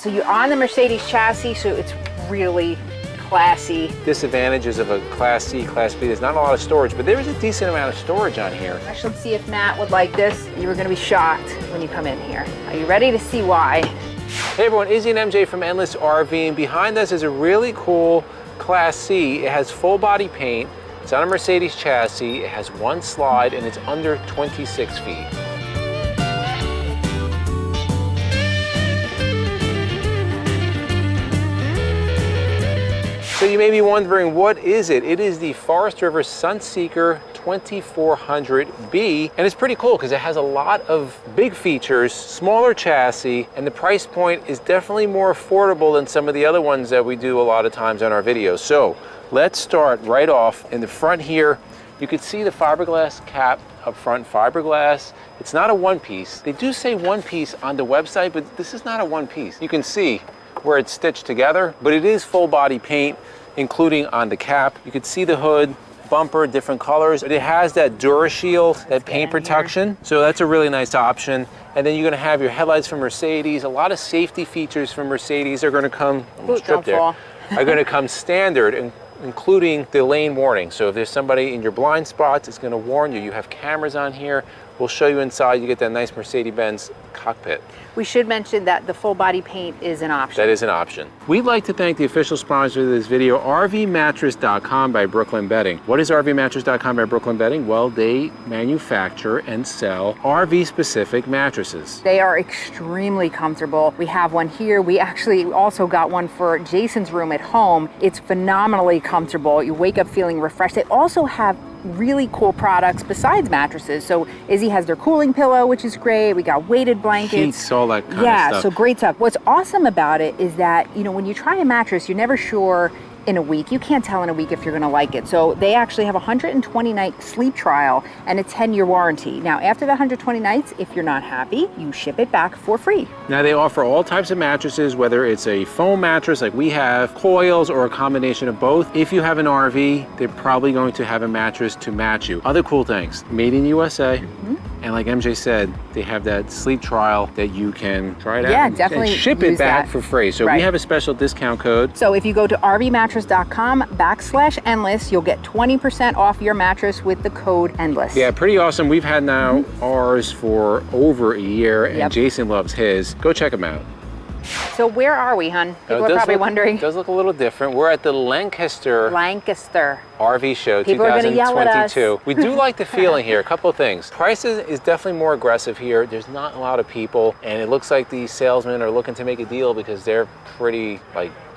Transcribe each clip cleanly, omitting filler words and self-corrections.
So you're on the Mercedes chassis, so it's really classy. Disadvantages of a Class C, Class B, there's not a lot of storage, but there is a decent amount of storage on here. Actually, let's see if Matt would like this. You're gonna be shocked when you come in here. Are you ready to see why? Hey everyone, Izzy and MJ from Endless RVing. Behind us is a really cool Class C. It has full body paint. It's on a Mercedes chassis. It has one slide and it's under 26 feet. So you may be wondering, what is it? It is the Forest River Sunseeker 2400B, and it's pretty cool because it has a lot of big features, smaller chassis, and the price point is definitely more affordable than some of the other ones that we do a lot of times on our videos. So let's start right off. In the front here, you can see the fiberglass cap up front, fiberglass. It's not a one piece. They do say one piece on the website, but this is not a one piece. You can see where it's stitched together, but it is full body paint, including on the cap. You can see the hood, bumper, different colors. But it has that DuraShield, that paint protection. So that's a really nice option. And then you're gonna have your headlights from Mercedes. A lot of safety features from Mercedes are gonna come, are gonna come standard, including the lane warning. So if there's somebody in your blind spots, it's gonna warn you. You have cameras on here. We'll show you inside. You get that nice Mercedes Benz cockpit. We should mention that the full body paint is an option. That is an option. We'd like to thank the official sponsor of this video, rvmattress.com by Brooklyn Bedding. What is rvmattress.com by Brooklyn Bedding? Well, they manufacture and sell RV specific mattresses. They are extremely comfortable. We have one here. We actually also got one for Jason's room at home. It's phenomenally comfortable. You wake up feeling refreshed. They also have really cool products besides mattresses. So Izzy has their cooling pillow, which is great. We got weighted blankets. Sheets, all that kind of stuff. Yeah, so great stuff. What's awesome about it is that, you know, when you try a mattress, you're never sure in a week. You can't tell in a week if you're gonna like it. So they actually have a 120-night sleep trial and a 10-year warranty. Now, after the 120 nights, if you're not happy, you ship it back for free. Now, they offer all types of mattresses, whether it's a foam mattress like we have, coils, or a combination of both. If you have an RV, they're probably going to have a mattress to match you. Other cool things, made in USA. And like MJ said, they have that sleep trial that you can try it out definitely and ship it back for free. So we have a special discount code. So if you go to rvmattress.com/endless, you'll get 20% off your mattress with the code endless. Yeah, pretty awesome. We've had now ours for over a year, and Jason loves his. Go check them out. So where are we, hun? People are probably wondering. It does look a little different. We're at the Lancaster RV Show People 2022. We do like the feeling here. A couple of things. Price is definitely more aggressive here. There's not a lot of people, and it looks like the salesmen are looking to make a deal because they're pretty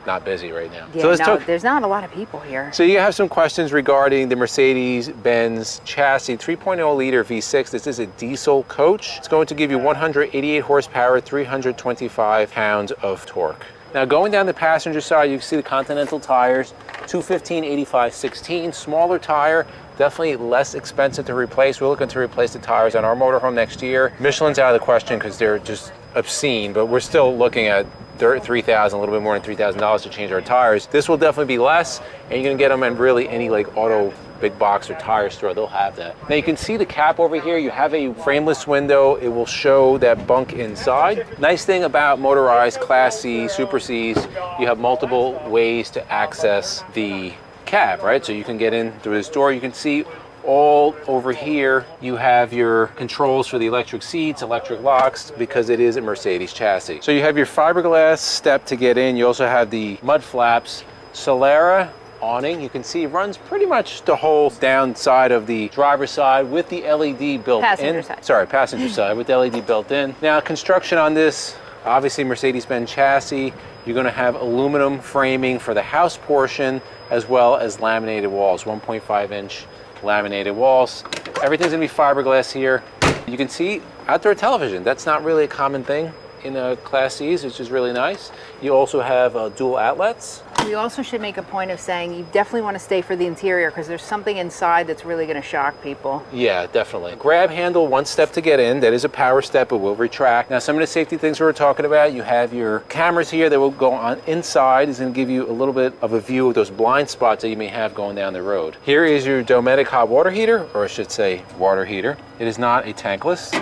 not busy right now. Yeah, so there's not a lot of people here. So you have some questions regarding the Mercedes Benz chassis, 3.0 liter V6. This is a diesel coach. It's going to give you 188 horsepower, 325 pounds of torque. Now going down the passenger side, you can see the Continental tires, 215/85/16, smaller tire, definitely less expensive to replace. We're looking to replace the tires on our motorhome next year. Michelin's out of the question because they're just obscene, but we're still looking at $3,000, a little bit more than $3,000 to change our tires. This will definitely be less, and you're gonna get them in really any auto big box or tire store, they'll have that. Now you can see the cap over here. You have a frameless window. It will show that bunk inside. Nice thing about motorized Class C, Super Cs, you have multiple ways to access the cab, right? So you can get in through this door. You can see all over here, you have your controls for the electric seats, electric locks, because it is a Mercedes chassis. So you have your fiberglass step to get in. You also have the mud flaps, Solera awning. You can see it runs pretty much the whole down side of the driver's side with the LED built in. Sorry, passenger side with the LED built in. Now, construction on this, obviously Mercedes-Benz chassis. You're gonna have aluminum framing for the house portion, as well as laminated walls, 1.5-inch laminated walls. Everything's gonna be fiberglass here. You can see outdoor television. That's not really a common thing in Class C's, which is really nice. You also have dual outlets. We also should make a point of saying you definitely want to stay for the interior because there's something inside that's really going to shock people. Yeah, definitely. Grab handle, one step to get in. That is a power step, but will retract. Now, some of the safety things we were talking about, you have your cameras here that will go on inside. Is going to give you a little bit of a view of those blind spots that you may have going down the road. Here is your Dometic hot water heater, or I should say water heater. It is not a tankless.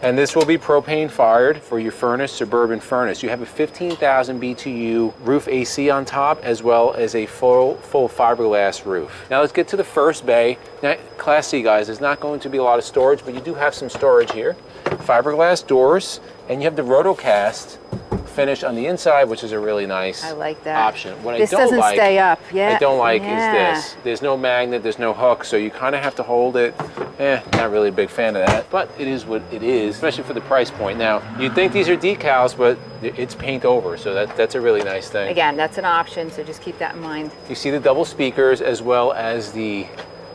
And this will be propane fired for your furnace, suburban furnace. You have a 15,000 BTU roof AC on top, as well as a full fiberglass roof. Now let's get to the first bay. Now, Class C, guys, there's not going to be a lot of storage, but you do have some storage here. Fiberglass doors, and you have the rotocast finish on the inside, which is a really nice option. What this doesn't stay up. Yeah. I don't like is this. There's no magnet, there's no hook, so you kind of have to hold it. Not really a big fan of that, but it is what it is, especially for the price point. Now, you'd think these are decals, but it's paint over, so that's a really nice thing. Again, that's an option, so just keep that in mind. You see the double speakers as well as the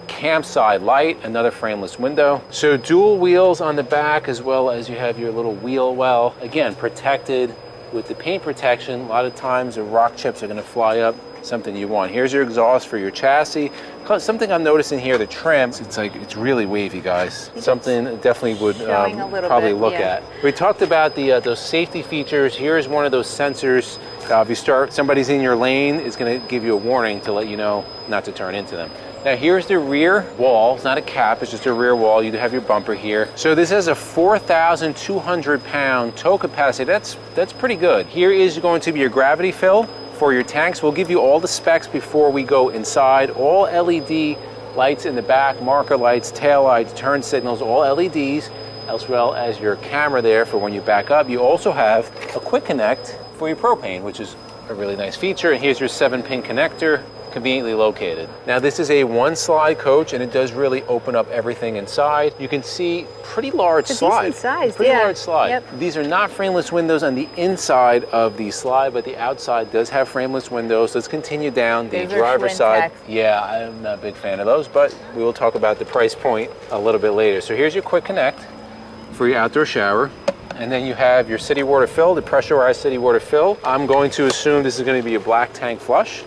campside light, another frameless window. So dual wheels on the back, as well as you have your little wheel well. Again, protected with the paint protection. A lot of times the rock chips are going to fly up, something you want. Here's your exhaust for your chassis. Something I'm noticing here, the trim, it's really wavy, guys. Something definitely would probably look at. We talked about those safety features. Here's one of those sensors. If somebody's in your lane, it's going to give you a warning to let you know not to turn into them. Now here's the rear wall. It's not a cap, it's just a rear wall. You have your bumper here. So this has a 4,200 pound tow capacity. That's pretty good. Here is going to be your gravity fill for your tanks. We'll give you all the specs before we go inside. All LED lights in the back, marker lights, tail lights, turn signals, all LEDs, as well as your camera there for when you back up. You also have a quick connect for your propane, which is a really nice feature. And here's your 7-pin connector, conveniently located. Now this is a one slide coach, and it does really open up everything inside. You can see pretty large slide. Decent size, pretty large slide. Yep. These are not frameless windows on the inside of the slide, but the outside does have frameless windows. Let's continue down the driver's side. Yeah, I'm not a big fan of those, but we will talk about the price point a little bit later. So here's your quick connect for your outdoor shower. And then you have your city water fill, the pressurized city water fill. I'm going to assume this is going to be a black tank flush.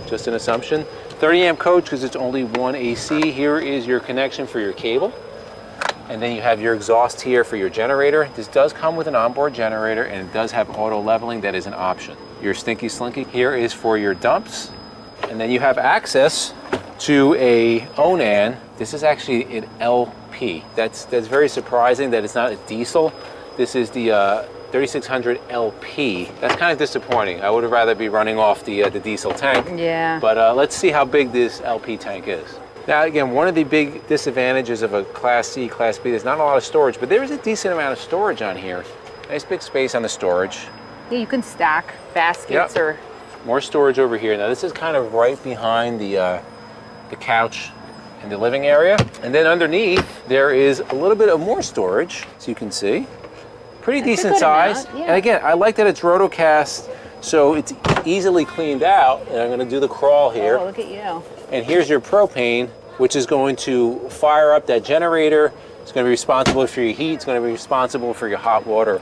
Just an assumption. 30 amp coach because it's only one AC. Here is your connection for your cable. And then you have your exhaust here for your generator. This does come with an onboard generator, and it does have auto leveling. That is an option. Your Stinky Slinky here is for your dumps. And then you have access to a Onan. This is actually an LP. That's very surprising that it's not a diesel. This is the 3600 LP. That's kind of disappointing. I would have rather be running off the diesel tank. Yeah. But let's see how big this LP tank is. Now again, one of the big disadvantages of a Class C, Class B, there's not a lot of storage, but there is a decent amount of storage on here. Nice big space on the storage. Yeah, you can stack baskets or... More storage over here. Now this is kind of right behind the couch in the living area. And then underneath, there is a little bit of more storage, as you can see. Pretty decent size. Yeah. And again, I like that it's rotocast, so it's easily cleaned out. And I'm going to do the crawl here. Oh, look at you. And here's your propane, which is going to fire up that generator. It's going to be responsible for your heat. It's going to be responsible for your hot water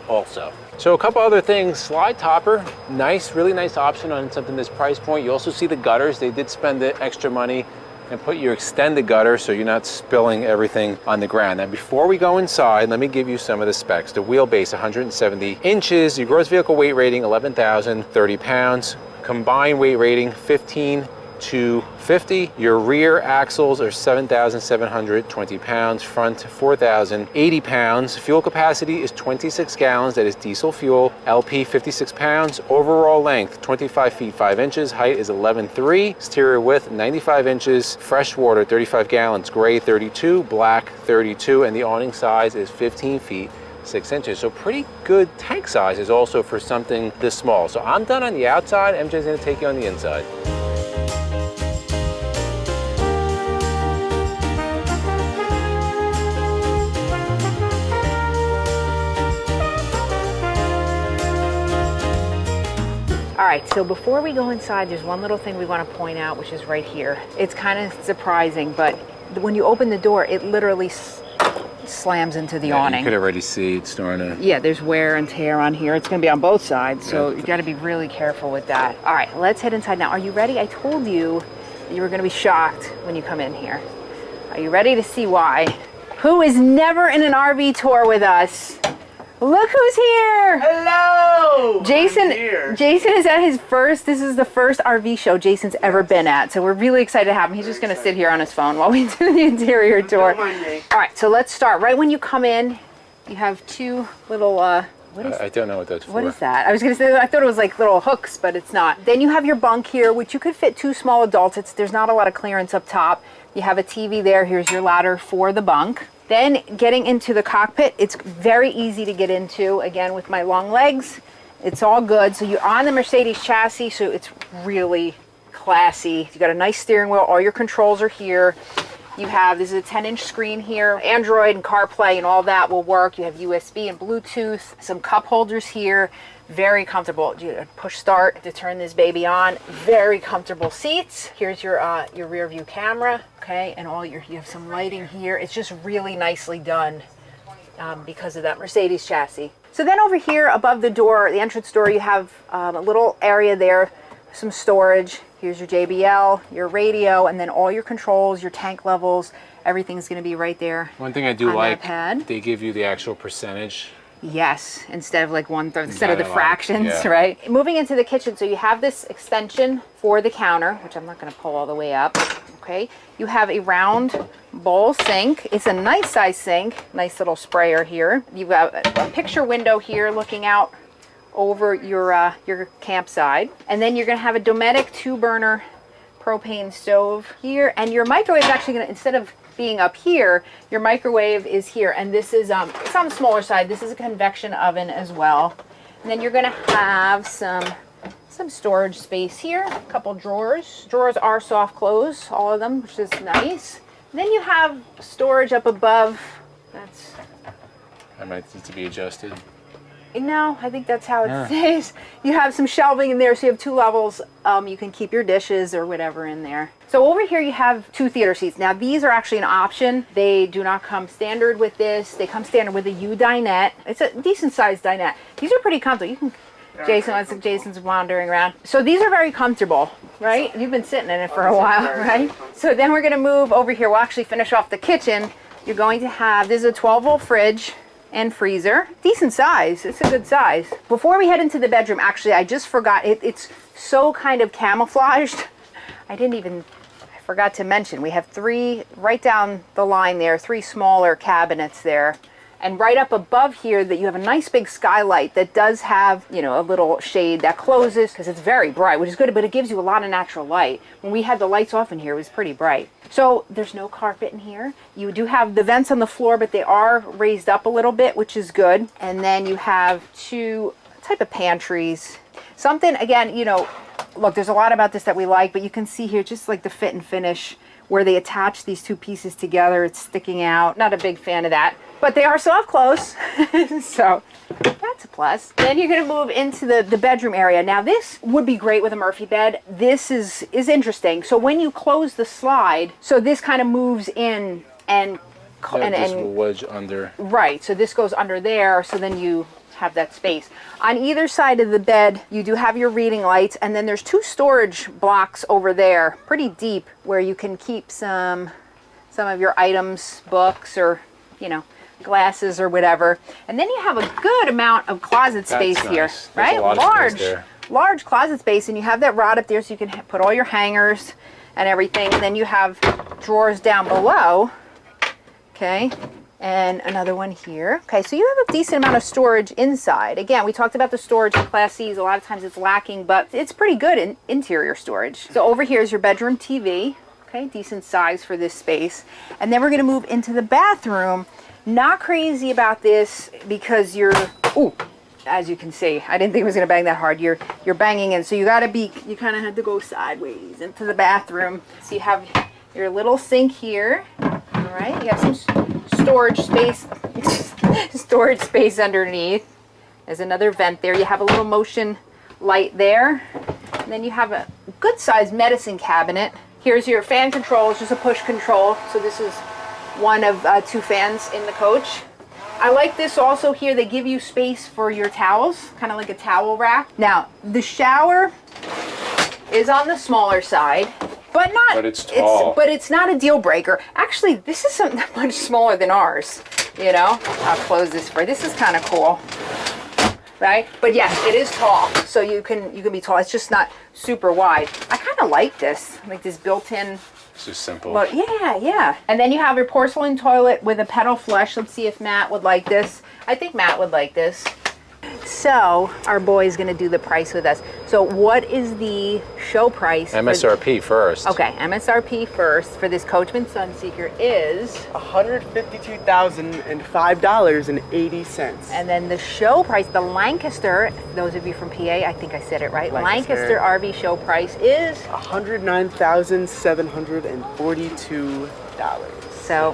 also. So a couple other things. Slide topper, nice, really nice option on something this price point. You also see the gutters. They did spend the extra money and put your extended gutter so you're not spilling everything on the ground. Now before we go inside, let me give you some of the specs. The wheelbase, 170 inches, your gross vehicle weight rating, 11,030 pounds, combined weight rating, 15,250. Your rear axles are 7,720 pounds, front 4,080 pounds. Fuel capacity is 26 gallons, that is diesel fuel. LP 56 pounds. Overall length 25 feet 5 inches. Height is 11.3. Exterior width 95 inches. Fresh water 35 gallons. Gray 32, black 32, and the awning size is 15 feet 6 inches. So pretty good tank sizes also for something this small. So I'm done on the outside. MJ's gonna take you on the inside. All right, so before we go inside, there's one little thing we want to point out, which is right here. It's kind of surprising, but when you open the door, it literally slams into the Yeah, awning. you could already see it's starting to... Yeah, there's wear and tear on here. It's going to be on both sides, so you got to be really careful with that. All right, let's head inside now. Are you ready? I told you that you were going to be shocked when you come in here. Are you ready to see why? Who is never in an RV tour with us? Look who's here! Hello! Jason is at his first, this is the first RV show Jason's ever been at, so we're really excited to have him. He's just going to sit here on his phone while we do the interior tour. Don't mind me. All right, so let's start. Right when you come in, you have two little, what is I don't know what that's for. What is that? I was going to say, I thought it was like little hooks, but it's not. Then you have your bunk here, which you could fit two small adults. There's not a lot of clearance up top. You have a TV there. Here's your ladder for the bunk. Then getting into the cockpit, it's very easy to get into. Again, with my long legs, it's all good. So you're on the Mercedes chassis, so it's really classy. You got a nice steering wheel. All your controls are here. You have, this is a 10-inch screen here. Android and CarPlay and all that will work. You have USB and Bluetooth. Some cup holders here. Very comfortable. You push start to turn this baby on. Very comfortable seats. Here's your rear view camera. Okay, and you have some lighting here. It's just really nicely done because of that Mercedes chassis. So then over here above the door, the entrance door, you have a little area there, some storage. Here's your JBL, your radio, and then all your controls, your tank levels. Everything's going to be right there. One thing I do like, pad. they give you the actual percentage. Yes, instead of like 1/3, instead of the Like, fractions, yeah. right? Moving into the kitchen, so you have this extension for the counter, which I'm not going to pull all the way up. Okay, you have a round bowl sink. It's a nice size sink, nice little sprayer here. You've got a picture window here looking out over your campsite, and then you're going to have a Dometic 2-burner propane stove here, and your microwave is actually going to, instead of being up here, your microwave is here, and this is it's on the smaller side. This is a convection oven as well. And then you're going to have some storage space here, a couple drawers. Drawers are soft close, all of them, which is nice. And then you have storage up above. That might need to be adjusted. No, I think that's how it stays. You have some shelving in there, so you have 2 levels. You can keep your dishes or whatever in there. So over here you have 2 theater seats. Now these are actually an option. They do not come standard with this. They come standard with a U dinette. It's a decent sized dinette. These are pretty comfortable. You can, Jason's wandering around. So these are very comfortable, right? You've been sitting in it for a while, right? So then we're gonna move over here. We'll actually finish off the kitchen. You're going to have, this is a 12-volt fridge and freezer. Decent size. It's a good size. Before we head into the bedroom, actually, I just forgot. It's so kind of camouflaged. I forgot to mention, we have 3, right down the line there, 3 smaller cabinets there. And right up above here, that you have a nice big skylight that does have, a little shade that closes because it's very bright, which is good, but it gives you a lot of natural light. When we had the lights off in here, it was pretty bright. So there's no carpet in here. You do have the vents on the floor, but they are raised up a little bit, which is good. And then you have 2 type of pantries. Something, again, look, there's a lot about this that we like, but you can see here just like the fit and finish where they attach these 2 pieces together. It's sticking out. Not a big fan of that. But they are soft close, so that's a plus. Then you're going to move into the bedroom area. Now this would be great with a Murphy bed. This is interesting. So when you close the slide, so this kind of moves in and This will wedge under. Right, so this goes under there, so then you have that space. On either side of the bed, you do have your reading lights, and then there's 2 storage blocks over there, pretty deep, where you can keep some of your items, books, or, glasses or whatever. And then you have a good amount of closet space here, nice. right? A lot of space there. Large closet space, and you have that rod up there so you can put all your hangers and everything. And then you have drawers down below, okay? And another one here. Okay, so you have a decent amount of storage inside. Again, we talked about the storage in Class C's. A lot of times it's lacking, but it's pretty good in interior storage. So over here is your bedroom TV. Okay, decent size for this space. And then we're gonna move into the bathroom. Not crazy about this because as you can see, I didn't think it was gonna bang that hard. You're banging in, so you kind of had to go sideways into the bathroom. So you have your little sink here. All right, you have some storage space underneath. There's another vent there. You have a little motion light there. And then you have a good sized medicine cabinet. Here's your fan control. It's just a push control. So this is one of 2 fans in the coach. I like this also here. They give you space for your towels, kind of like a towel rack. Now, the shower is on the smaller side, but not. But it's tall. But it's not a deal breaker. Actually, this isn't that much smaller than ours. You know, I'll close this for. This is kind of cool, right? But yes, it is tall, so you can be tall. It's just not super wide. I kind of like this built-in. This is simple. But yeah. And then you have your porcelain toilet with a pedal flush. Let's see if Matt would like this. I think Matt would like this. So our boy is going to do the price with us. So what is the show price? MSRP first. Okay, MSRP first for this Coachman Sunseeker is $152,005.80. And then the show price, the Lancaster, those of you from PA, I think I said it right. Lancaster RV show price is $109,742. So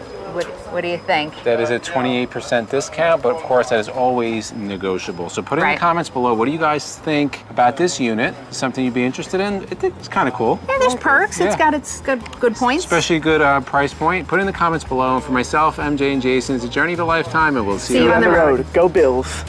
what do you think? That is a 28% discount, but of course that is always negotiable. So put in the comments below, what do you guys think about this unit? Something you'd be interested in? It's kind of cool. Yeah, there's perks. Yeah. It's got good points. Especially good price point. Put in the comments below. And for myself, MJ, and Jason, it's a journey of a lifetime, and we'll see you you on the road. Go Bills.